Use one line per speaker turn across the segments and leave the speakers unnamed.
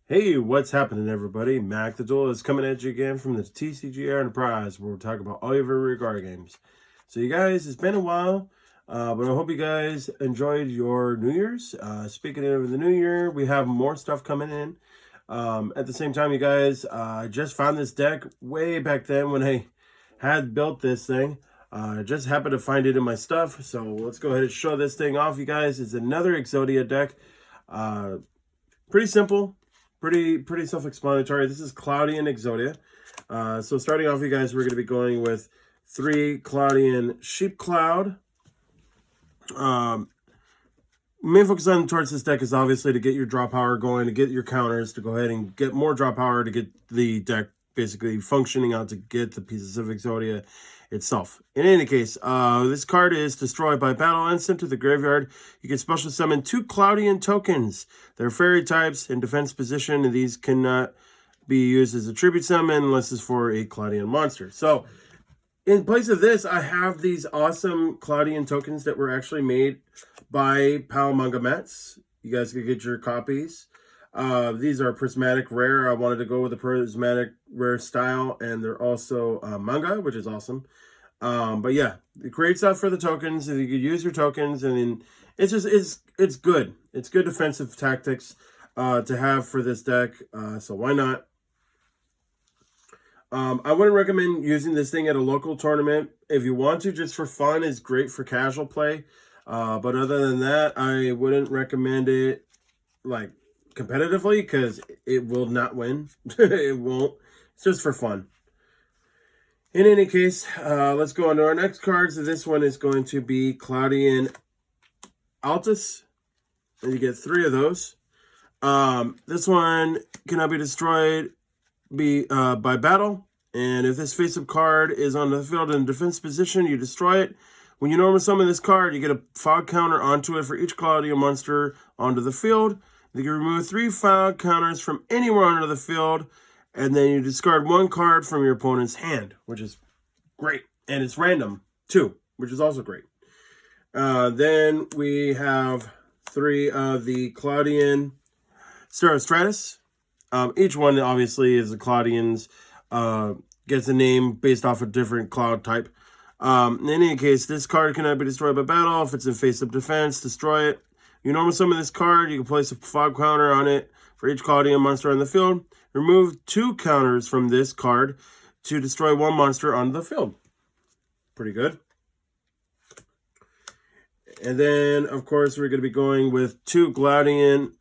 Hey, what's happening, everybody? Mac the Duel is coming at you again from the TCG Enterprise, where we're talking about all your favorite card games. So, you guys, it's been a while, but I hope you guys enjoyed your New Year's. Speaking of the New Year, we have more stuff coming in. At the same time, you guys, I just found this deck way back then when I had built this thing. I just happened to find it in my stuff, so let's go ahead and show this thing off, you guys. It's another Exodia deck. Pretty simple. Pretty self-explanatory. This is Cloudian Exodia. So starting off, you guys, we're going to be going with 3 Cloudian Sheep Cloud. Main focus on towards this deck is obviously to get your draw power going, to get your counters, to go ahead and get more draw power, to get the deck basically functioning out to get the pieces of Exodia itself. In any case, this card is destroyed by battle and sent to the graveyard. You can special summon 2 Cloudian tokens. They're fairy types in defense position, and these cannot be used as a tribute summon unless it's for a Cloudian monster. So, in place of this, I have these awesome Cloudian tokens that were actually made by PAL Manga Mats. You guys can get your copies. These are prismatic rare. I wanted to go with the prismatic rare style, and they're also manga, which is awesome. But yeah, great stuff for the tokens. And you could use your tokens, and then it's good. It's good defensive tactics to have for this deck. So why not? I wouldn't recommend using this thing at a local tournament. If you want to, just for fun, it's great for casual play. But other than that, I wouldn't recommend it like competitively because it will not win. It won't. It's just for fun. In any case, let's go on to our next cards. So this one is going to be Cloudian Altus. And you get 3 of those. This one cannot be destroyed by battle. And if this face-up card is on the field in defense position, you destroy it. When you normally summon this card, you get a fog counter onto it for each Cloudian monster onto the field. You can remove 3 fog counters from anywhere onto the field, and then you discard 1 card from your opponent's hand, which is great. And it's random, too, which is also great. Then we have 3 of the Cloudian Stratus. Each one, obviously, is the Cloudians. Gets a name based off a different cloud type. In any case, this card cannot be destroyed by battle. If it's in face-up defense, destroy it. You normally summon this card, you can place a fog counter on it for each Cloudian monster on the field. Remove 2 counters from this card to destroy 1 monster on the field. Pretty good. And then, of course, we're going to be going with 2 Cloudian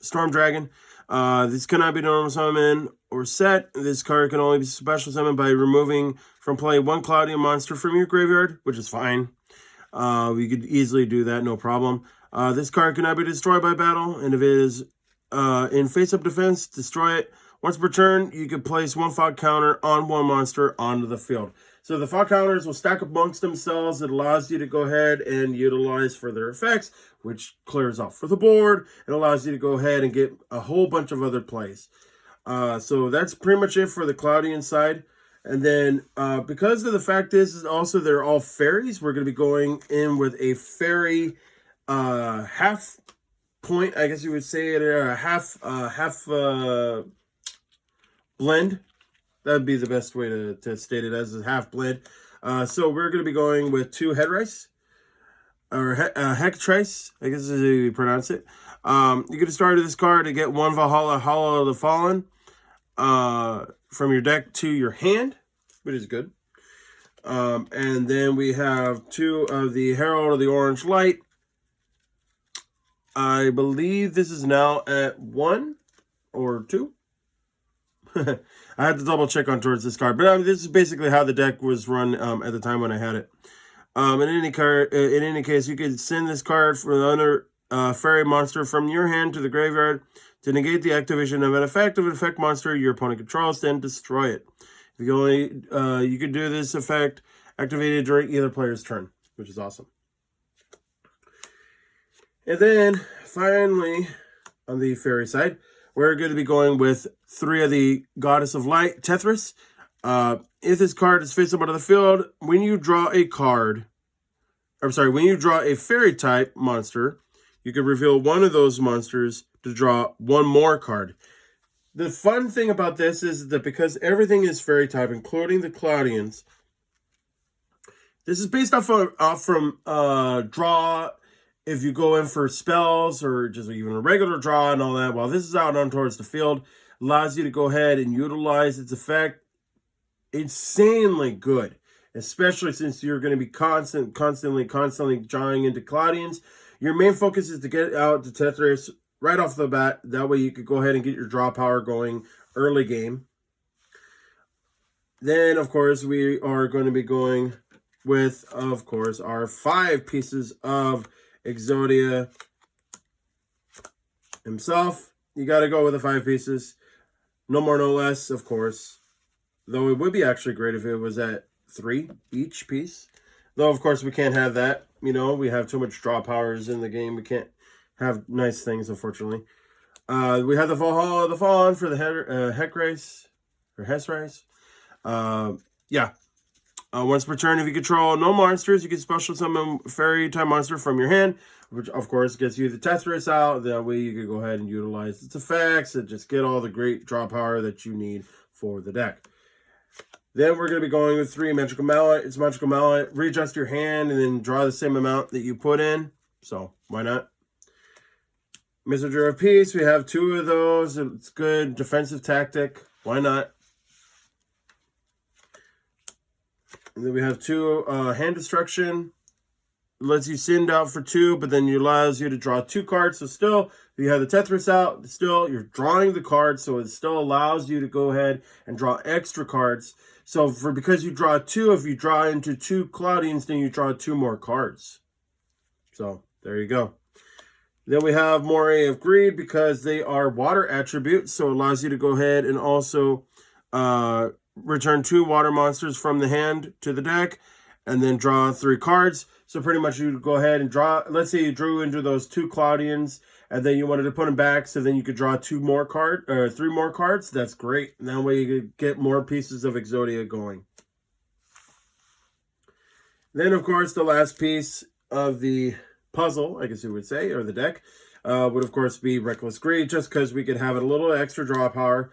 Storm Dragon. This cannot be normal summon or set. This card can only be special summoned by removing from play 1 Cloudian monster from your graveyard, which is fine. We could easily do that, no problem. This card cannot be destroyed by battle, and if it is in face-up defense, destroy it. Once per turn, you can place 1 fog counter on 1 monster onto the field. So the fog counters will stack amongst themselves. It allows you to go ahead and utilize further effects, which clears off for the board. It allows you to go ahead and get a whole bunch of other plays. So that's pretty much it for the Cloudian side. And then because of the fact is also they're all fairies, we're going to be going in with a fairy half point, I guess you would say it, a half blend. That would be the best way to state it, as a half blend. So we're going to be going with 2 Headrice, or Hectrice, I guess is how you pronounce it. You get to start this card to get 1 Valhalla Hollow of the Fallen from your deck to your hand, which is good. And then we have 2 of the Herald of the Orange Light. I believe this is now at 1 or 2. I had to double check on towards this card, but this is basically how the deck was run at the time when I had it. In any case, you can send this card from another fairy monster from your hand to the graveyard to negate the activation of an effect monster your opponent controls, then destroy it. You can do this effect activated during either player's turn, which is awesome. And then finally, on the fairy side, we're going to be going with 3 of the Goddess of Light, Tethris. If this card is face up onto the field, when you draw a fairy type monster, you can reveal one of those monsters to draw one more card. The fun thing about this is that because everything is fairy type, including the Cloudians, this is based off from draw. If you go in for spells or just even a regular draw and all that, while this is out on towards the field, allows you to go ahead and utilize its effect. Insanely good, especially since you're going to be constantly drawing into Cloudians. Your main focus is to get out the Tetris right off the bat. That way you could go ahead and get your draw power going early game. Then, of course, we are going to be going with, of course, our 5 pieces of Exodia himself. You got to go with the 5 pieces. No more, no less, of course. Though it would be actually great if it was at 3 each piece. Though, of course, we can't have that. You know, we have too much draw powers in the game. We can't have nice things, unfortunately. We have the Fallen for the Heck Race, or Hess Race. Yeah. Once per turn, if you control no monsters, you can special summon a fairy type monster from your hand, which, of course, gets you the Tetris out. That way you can go ahead and utilize its effects and just get all the great draw power that you need for the deck. Then we're going to be going with 3 Magical Mallet. It's Magical Mallet. Readjust your hand and then draw the same amount that you put in. So, why not? Messenger of Peace. We have 2 of those. It's good. Defensive tactic. Why not? And then we have 2 Hand Destruction. Lets you send out for 2, but then it allows you to draw 2 cards. So still, if you have the Tetris out, still you're drawing the cards, so it still allows you to go ahead and draw extra cards. So because you draw 2, if you draw into 2 Cloudians, then you draw 2 more cards. So there you go. Then we have Moray of Greed because they are water attributes, so it allows you to go ahead and also return 2 water monsters from the hand to the deck, and then draw 3 cards. So pretty much you go ahead and draw, let's say you drew into those 2 Cloudians, and then you wanted to put them back, so then you could draw 3 more cards. That's great. And that way you could get more pieces of Exodia going. Then, of course, the last piece of the puzzle, I guess you would say, or the deck, would, of course, be Reckless Greed, just because we could have a little extra draw power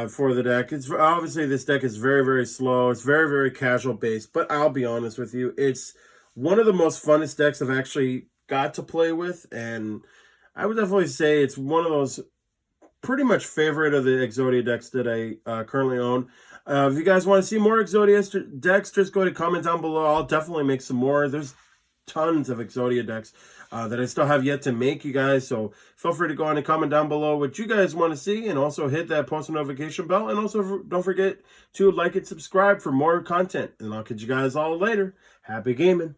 for the deck. It's obviously, this deck is very, very slow. It's very, very casual based, but I'll be honest with you, it's one of the most funnest decks I've actually got to play with, and I would definitely say it's one of those pretty much favorite of the Exodia decks that I currently own. If you guys want to see more Exodia decks, just go ahead and comment down below. I'll definitely make some more. There's tons of Exodia decks that I still have yet to make, you guys. So feel free to go on and comment down below what you guys want to see, and also hit that post notification bell. And also don't forget to like and subscribe for more content. And I'll catch you guys all later. Happy gaming.